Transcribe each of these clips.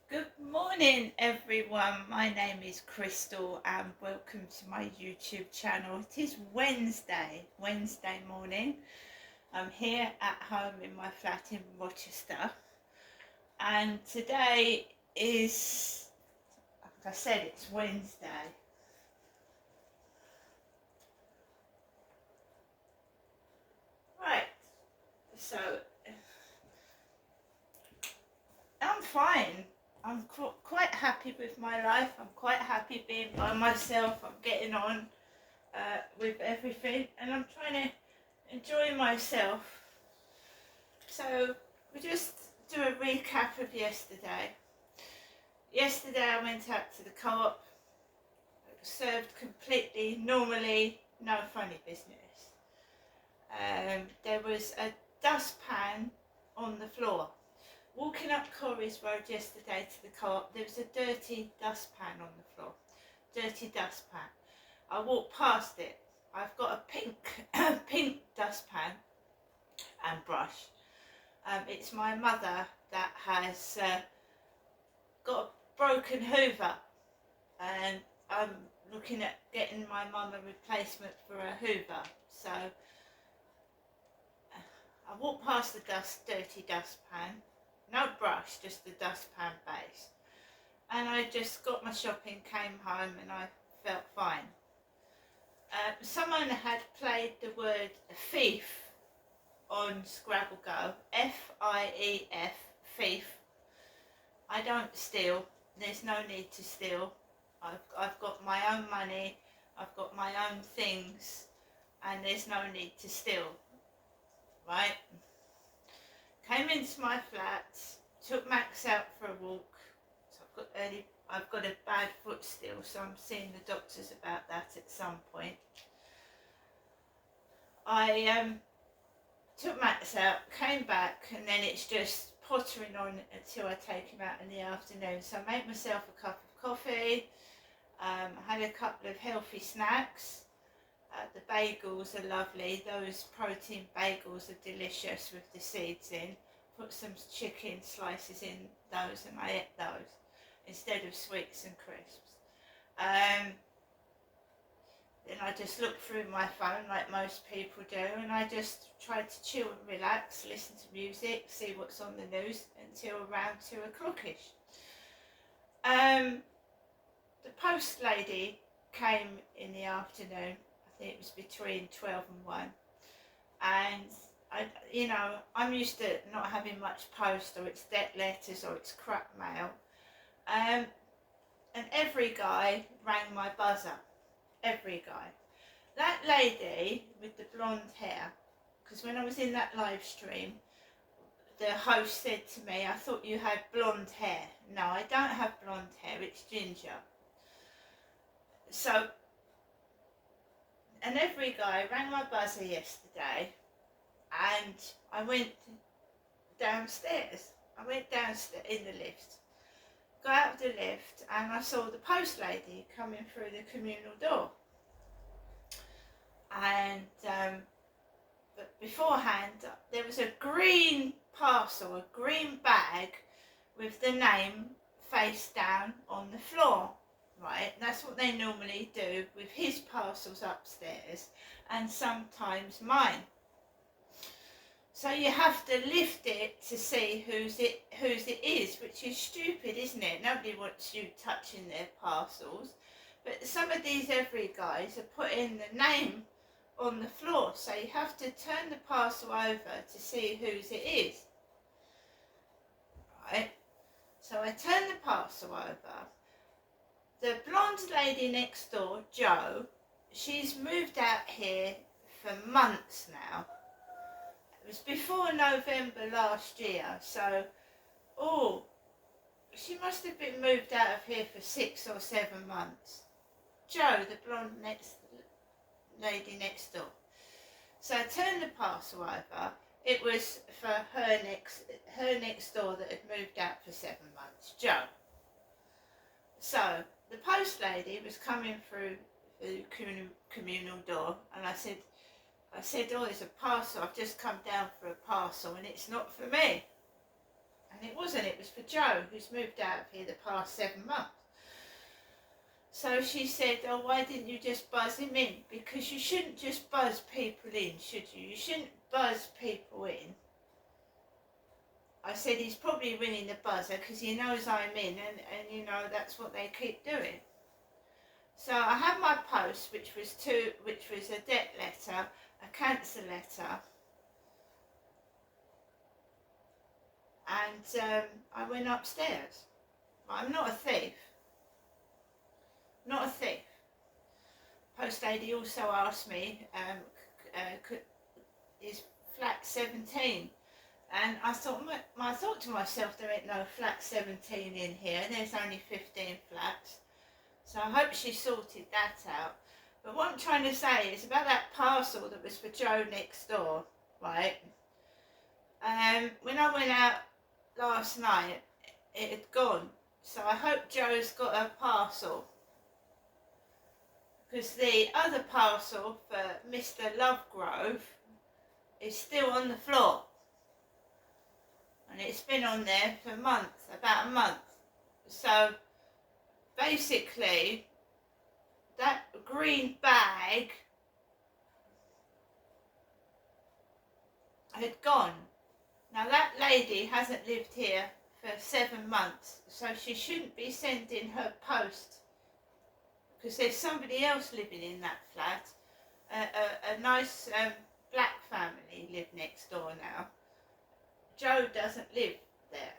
Good morning, everyone. My name is Crystal, and welcome to my YouTube channel. It is Wednesday morning. I'm here at home in my flat in Rochester, and today is, like I said, it's Wednesday. Right, so I'm fine. I'm quite happy with my life. I'm quite happy being by myself. I'm getting on with everything, and I'm trying to enjoy myself. So we just do a recap of yesterday. Yesterday I went out to the co-op, served completely normally, no funny business. There was a dustpan on the floor. Walking up Corries Road yesterday to the co-op, there was a dirty dustpan on the floor. Dirty dustpan. I walked past it. I've got a pink dustpan and brush. It's my mother that has got a broken hoover, and I'm looking at getting my mum a replacement for a hoover. So I walked past the dirty dustpan, no brush, just the dustpan base, and I just got my shopping, came home, and I felt fine. Someone had played the word thief on Scrabble Go, F-I-E-F, thief. I don't steal. There's no need to steal. I've got my own money. I've got my own things, and there's no need to steal. Right? Came into my flat, took Max out for a walk. So I've got a bad foot still, so I'm seeing the doctors about that at some point. I took Max out, came back, and then it's just pottering on until I take him out in the afternoon. So I made myself a cup of coffee, had a couple of healthy snacks. The bagels are lovely. Those protein bagels are delicious with the seeds in. Put some chicken slices in those, and I ate those instead of sweets and crisps. Then I just looked through my phone like most people do, and I just tried to chill and relax, listen to music, see what's on the news until around 2 o'clock-ish. The post lady came in the afternoon. I think it was between 12 and 1. And I'm used to not having much post, or it's dead letters, or it's crap mail. And every guy rang my buzzer. Every guy. That lady with the blonde hair, because when I was in that live stream, the host said to me, I thought you had blonde hair. No, I don't have blonde hair, it's ginger. So, and every guy rang my buzzer yesterday, and I went downstairs. I went downstairs in the lift, got out of the lift, and I saw the post lady coming through the communal door. And but beforehand there was a green parcel, a green bag with the name face down on the floor. Right, that's what they normally do with his parcels upstairs, and sometimes mine. So you have to lift it to see whose it is, which is stupid, isn't it? Nobody wants you touching their parcels. But some of these every guys are putting the name on the floor, so you have to turn the parcel over to see whose it is. Right? So I turn the parcel over. The blonde lady next door, Jo, she's moved out here for months now. It was before November last year, so she must have been moved out of here for 6 or 7 months. Jo, the blonde lady next door. So I turned the parcel over. It was for her next door that had moved out for 7 months, Jo. So the post lady was coming through the communal door, and I said, oh, there's a parcel. I've just come down for a parcel, and it's not for me. And it wasn't, it was for Joe, who's moved out of here the past 7 months. So she said, oh, why didn't you just buzz him in? Because you shouldn't just buzz people in, should you? You shouldn't buzz people in. I said, he's probably ringing the buzzer because he knows I'm in, and you know, that's what they keep doing. So I had my post, which was a debt letter, a cancer letter, and I went upstairs. I'm not a thief. Not a thief. Post lady also asked me, is flat 17? And I thought to myself, there ain't no flat 17 in here. There's only 15 flats. So I hope she sorted that out. But what I'm trying to say is about that parcel that was for Joe next door, right? When I went out last night, it had gone. So I hope Joe's got a parcel. Because the other parcel for Mr. Lovegrove is still on the floor. And it's been on there for months, about a month. So basically, that green bag had gone. Now that lady hasn't lived here for 7 months, so she shouldn't be sending her post, because there's somebody else living in that flat. A nice black family live next door now. Joe doesn't live there.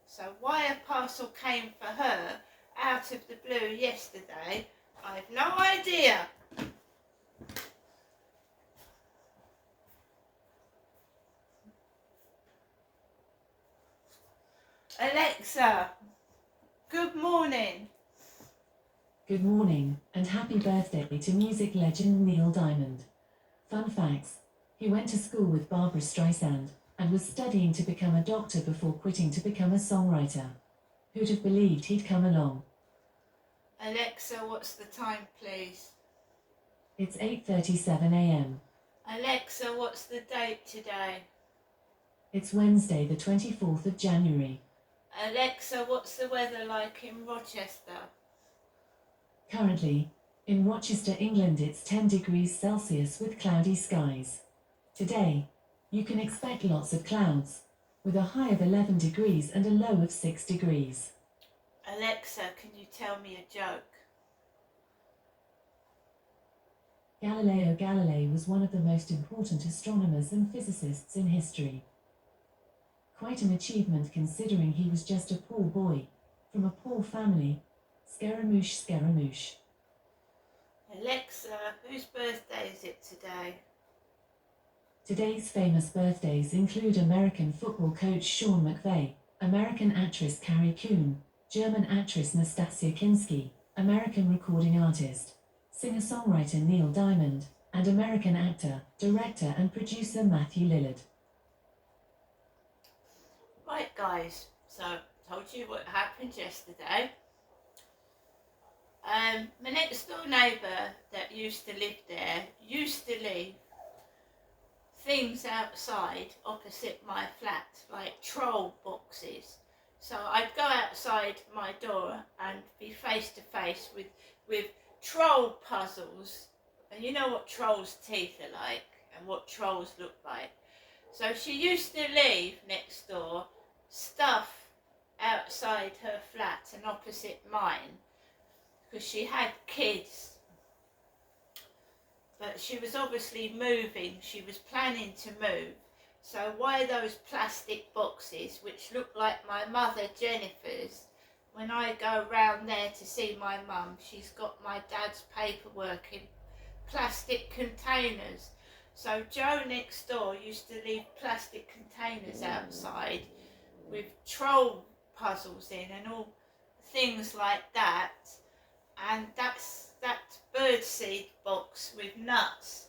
So why a parcel came for her out of the blue yesterday, I have no idea. Alexa, good morning. Good morning, and happy birthday to music legend Neil Diamond. Fun facts: he went to school with Barbra Streisand, and was studying to become a doctor before quitting to become a songwriter. Who'd have believed he'd come along? Alexa, what's the time, please? It's 8:37 a.m. Alexa, what's the date today? It's Wednesday, the 24th of January. Alexa, what's the weather like in Rochester? Currently, in Rochester, England, it's 10 degrees Celsius with cloudy skies. Today, you can expect lots of clouds, with a high of 11 degrees and a low of 6 degrees. Alexa, can you tell me a joke? Galileo Galilei was one of the most important astronomers and physicists in history. Quite an achievement considering he was just a poor boy, from a poor family. Scaramouche, Scaramouche. Alexa, whose birthday is it today? Today's famous birthdays include American football coach Sean McVay, American actress Carrie Coon, German actress Nastasia Kinski, American recording artist, singer-songwriter Neil Diamond, and American actor, director and producer Matthew Lillard. Right guys, so I told you what happened yesterday. My next door neighbour that used to live there used to leave things outside opposite my flat, like troll boxes. So I'd go outside my door and be face to face with troll puzzles. And you know what trolls' teeth are like and what trolls look like. So she used to leave next door stuff outside her flat and opposite mine, because she had kids. But she was obviously moving, she was planning to move. So why those plastic boxes, which look like my mother Jennifer's? When I go round there to see my mum, she's got my dad's paperwork in plastic containers. So Joe next door used to leave plastic containers outside with troll puzzles in and all things like that. And that birdseed box with nuts,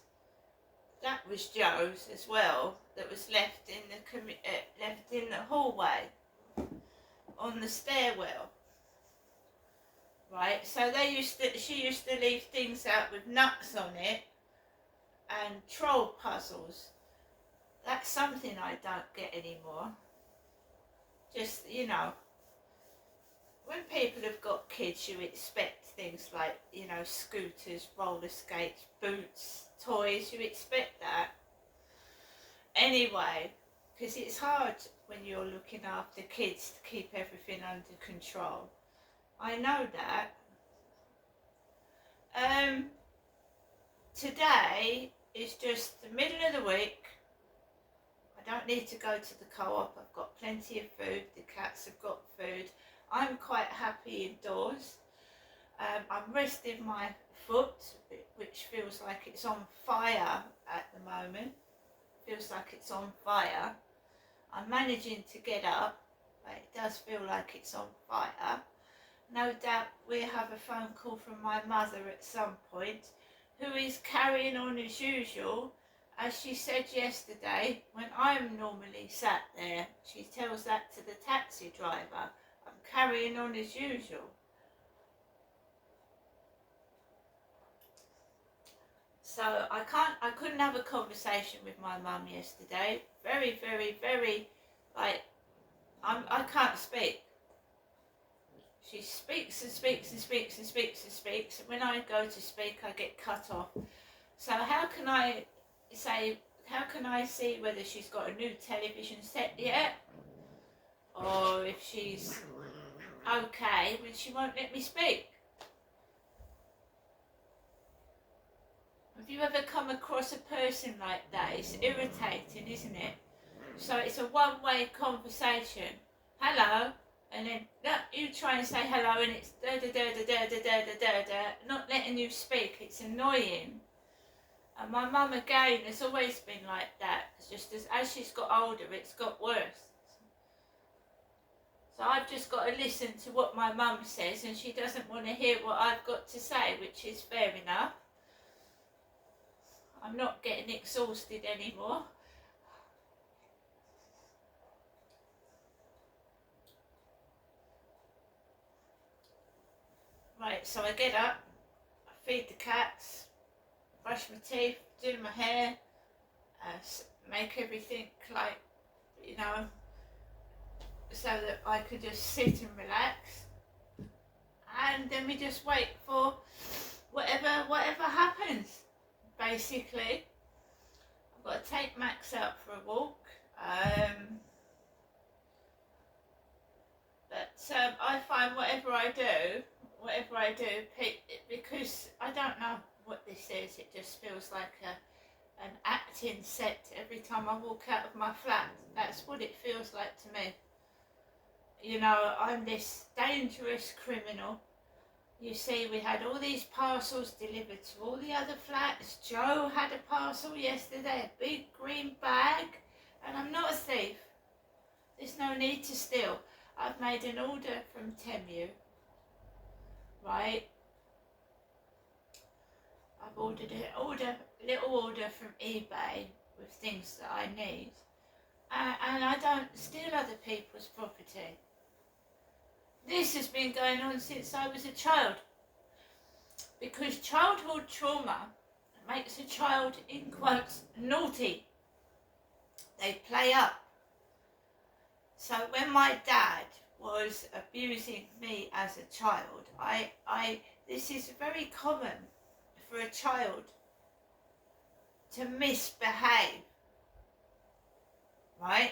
that was Joe's as well, that was left in the hallway on the stairwell. Right, so she used to leave things out with nuts on it and troll puzzles. That's something I don't get anymore. just, you know, when people have got kids, you expect things like, you know, scooters, roller skates, boots, toys. You expect that. Anyway, because it's hard when you're looking after kids to keep everything under control. I know that. Today is just the middle of the week. I don't need to go to the co-op. I've got plenty of food. The cats have got food. I'm quite happy indoors. I'm resting my foot, which feels like it's on fire at the moment. Feels like it's on fire. I'm managing to get up, but it does feel like it's on fire. No doubt we'll have a phone call from my mother at some point, who is carrying on as usual. As she said yesterday, when I'm normally sat there, she tells that to the taxi driver. I'm carrying on as usual. So I couldn't have a conversation with my mum yesterday. Very, like, I can't speak. She speaks and speaks and speaks and speaks and speaks, and when I go to speak, I get cut off. So how can I see whether she's got a new television set yet, or if she's okay when she won't let me speak? Have you ever come across a person like that? It's irritating, isn't it? So it's a one-way conversation. Hello, and then you try and say hello, and it's da da da da da da da da da, not letting you speak. It's annoying. And my mum again has always been like that. It's just as she's got older, it's got worse. So I've just got to listen to what my mum says, and she doesn't want to hear what I've got to say, which is fair enough. I'm not getting exhausted anymore. Right, so I get up, I feed the cats, brush my teeth, do my hair, make everything like, you know, so that I could just sit and relax. And then we just wait for whatever happens, basically. I've got to take Max out for a walk. But I find whatever I do, because I don't know what this is, it just feels like an acting set every time I walk out of my flat. That's what it feels like to me. You know, I'm this dangerous criminal. You see, we had all these parcels delivered to all the other flats. Joe had a parcel yesterday, a big green bag, and I'm not a thief. There's no need to steal. I've made an order from Temu, right? I've ordered a little order from eBay with things that I need, and I don't steal other people's property. This has been going on since I was a child, because childhood trauma makes a child, in quotes, naughty. They play up. So when my dad was abusing me as a child, this is very common for a child to misbehave, right?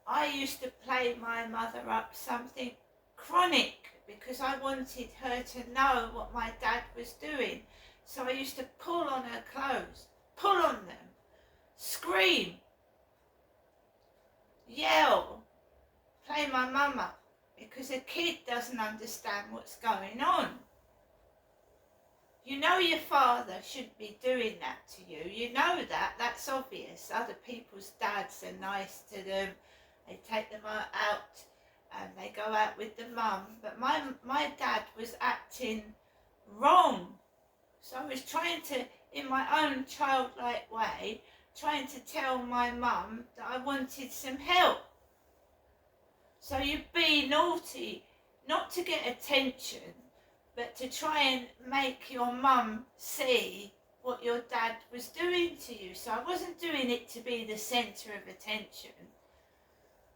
I used to play my mother up something chronic because I wanted her to know what my dad was doing. So I used to pull on her clothes, pull on them, scream, yell, play my mum up, because a kid doesn't understand what's going on. You know your father shouldn't be doing that to you. You know that. That's obvious. Other people's dads are nice to them. They take them out and they go out with the mum. But my dad was acting wrong. So I was trying to, in my own childlike way, trying to tell my mum that I wanted some help. So you be naughty, not to get attention, but to try and make your mum see what your dad was doing to you. So I wasn't doing it to be the centre of attention.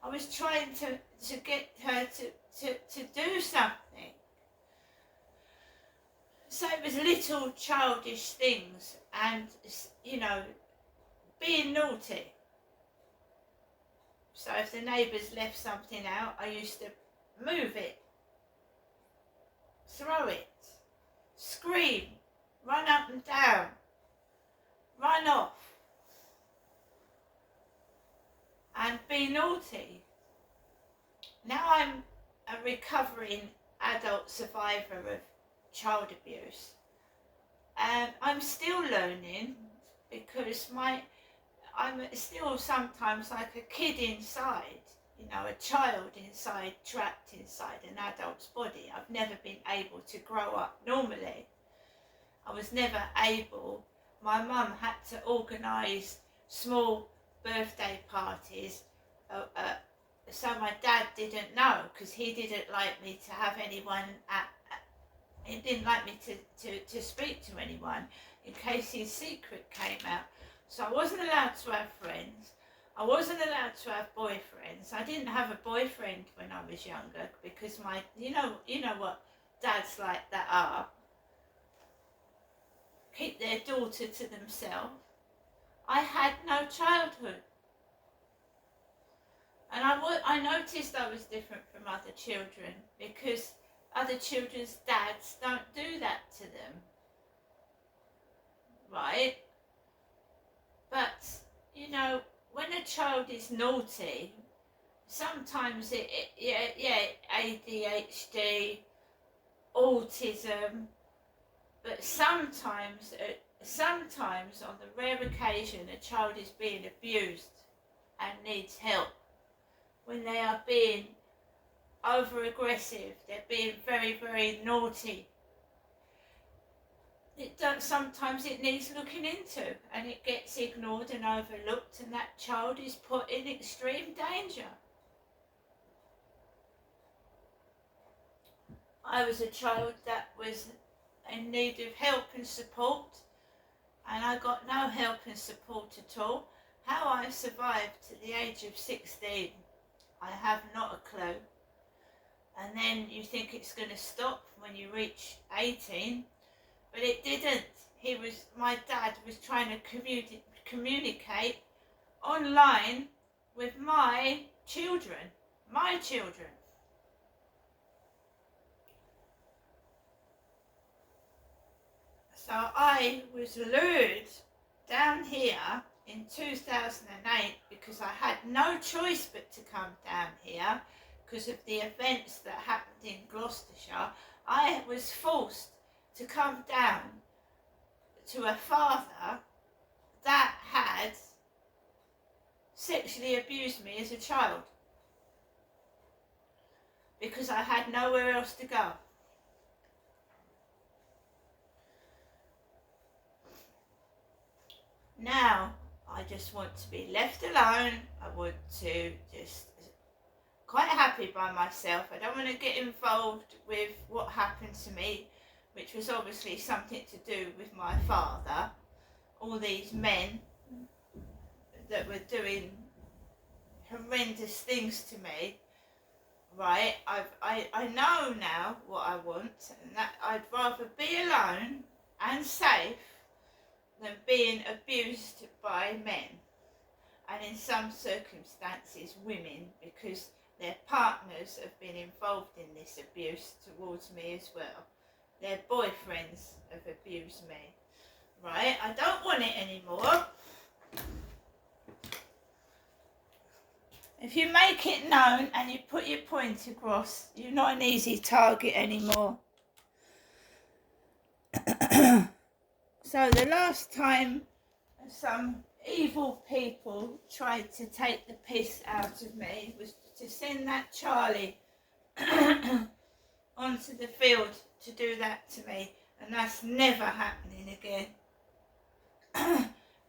I was trying to get her to do something. So it was little childish things and, you know, being naughty. So if the neighbours left something out, I used to move it, throw it, scream, run up and down, run off, and be naughty. Now I'm a recovering adult survivor of child abuse. And I'm still learning because I'm still sometimes like a kid inside, you know, a child inside, trapped inside an adult's body. I've never been able to grow up normally. I was never able. My mum had to organise small birthday parties, so my dad didn't know, because he didn't like me to have anyone he didn't like me to speak to anyone in case his secret came out. So I wasn't allowed to have friends. I wasn't allowed to have boyfriends. I didn't have a boyfriend when I was younger because you know what dads like that are. Keep their daughter to themselves. I had no childhood. And I noticed I was different from other children because other children's dads don't do that to them. Right? But, you know, when a child is naughty, sometimes ADHD, autism, but sometimes on the rare occasion a child is being abused and needs help. When they are being over aggressive, they're being very, very naughty. Sometimes it needs looking into and it gets ignored and overlooked, and that child is put in extreme danger. I was a child that was in need of help and support, and I got no help and support at all. How I survived to the age of 16, I have not a clue. And then you think it's going to stop when you reach 18, but it didn't. My dad was trying to communicate online with my children. So I was lured down here in 2008 because I had no choice but to come down here because of the events that happened in Gloucestershire. I was forced to come down to a father that had sexually abused me as a child because I had nowhere else to go. Now, I just want to be left alone. I want to just quite happy by myself. I don't want to get involved with what happened to me, which was obviously something to do with my father. All these men that were doing horrendous things to me. Right, I know now what I want, and that I'd rather be alone and safe than being abused by men, and in some circumstances women, because their partners have been involved in this abuse towards me as well. Their boyfriends have abused me. Right, I don't want it anymore. If you make it known and you put your point across, you're not an easy target anymore. So the last time some evil people tried to take the piss out of me was to send that Charlie onto the field to do that to me, and that's never happening again.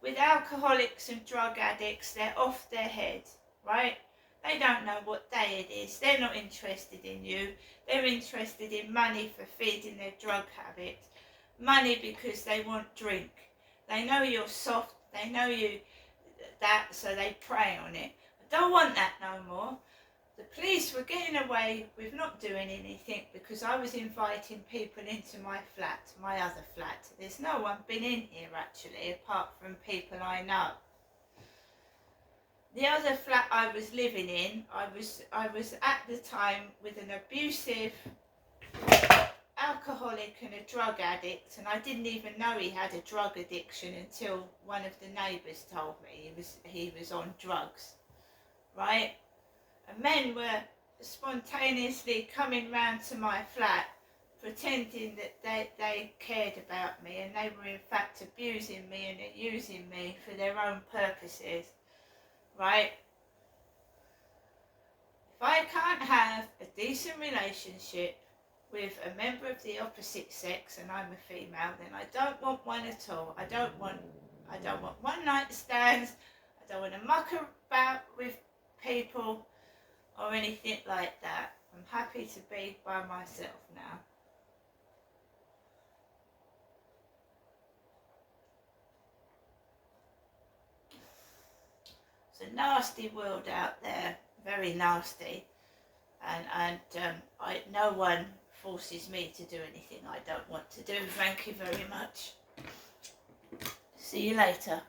With alcoholics and drug addicts, they're off their head, right? They don't know what day it is. They're not interested in you. They're interested in money for feeding their drug habit. Money because they want drink. They know you're soft. They know you that, so they prey on it. I don't want that no more. The police were getting away with not doing anything because I was inviting people into my flat, my other flat. There's no one been in here actually, apart from people I know. The other flat I was living in, I was at the time with an abusive alcoholic and a drug addict, and I didn't even know he had a drug addiction until one of the neighbours told me he was on drugs, right? And men were spontaneously coming round to my flat pretending that they cared about me, and they were in fact abusing me and using me for their own purposes, right? If I can't have a decent relationship with a member of the opposite sex and I'm a female, then I don't want one at all. I don't want one night stands. I don't want to muck about with people or anything like that. I'm happy to be by myself now. It's a nasty world out there, very nasty, and no one forces me to do anything I don't want to do. Thank you very much. See you later.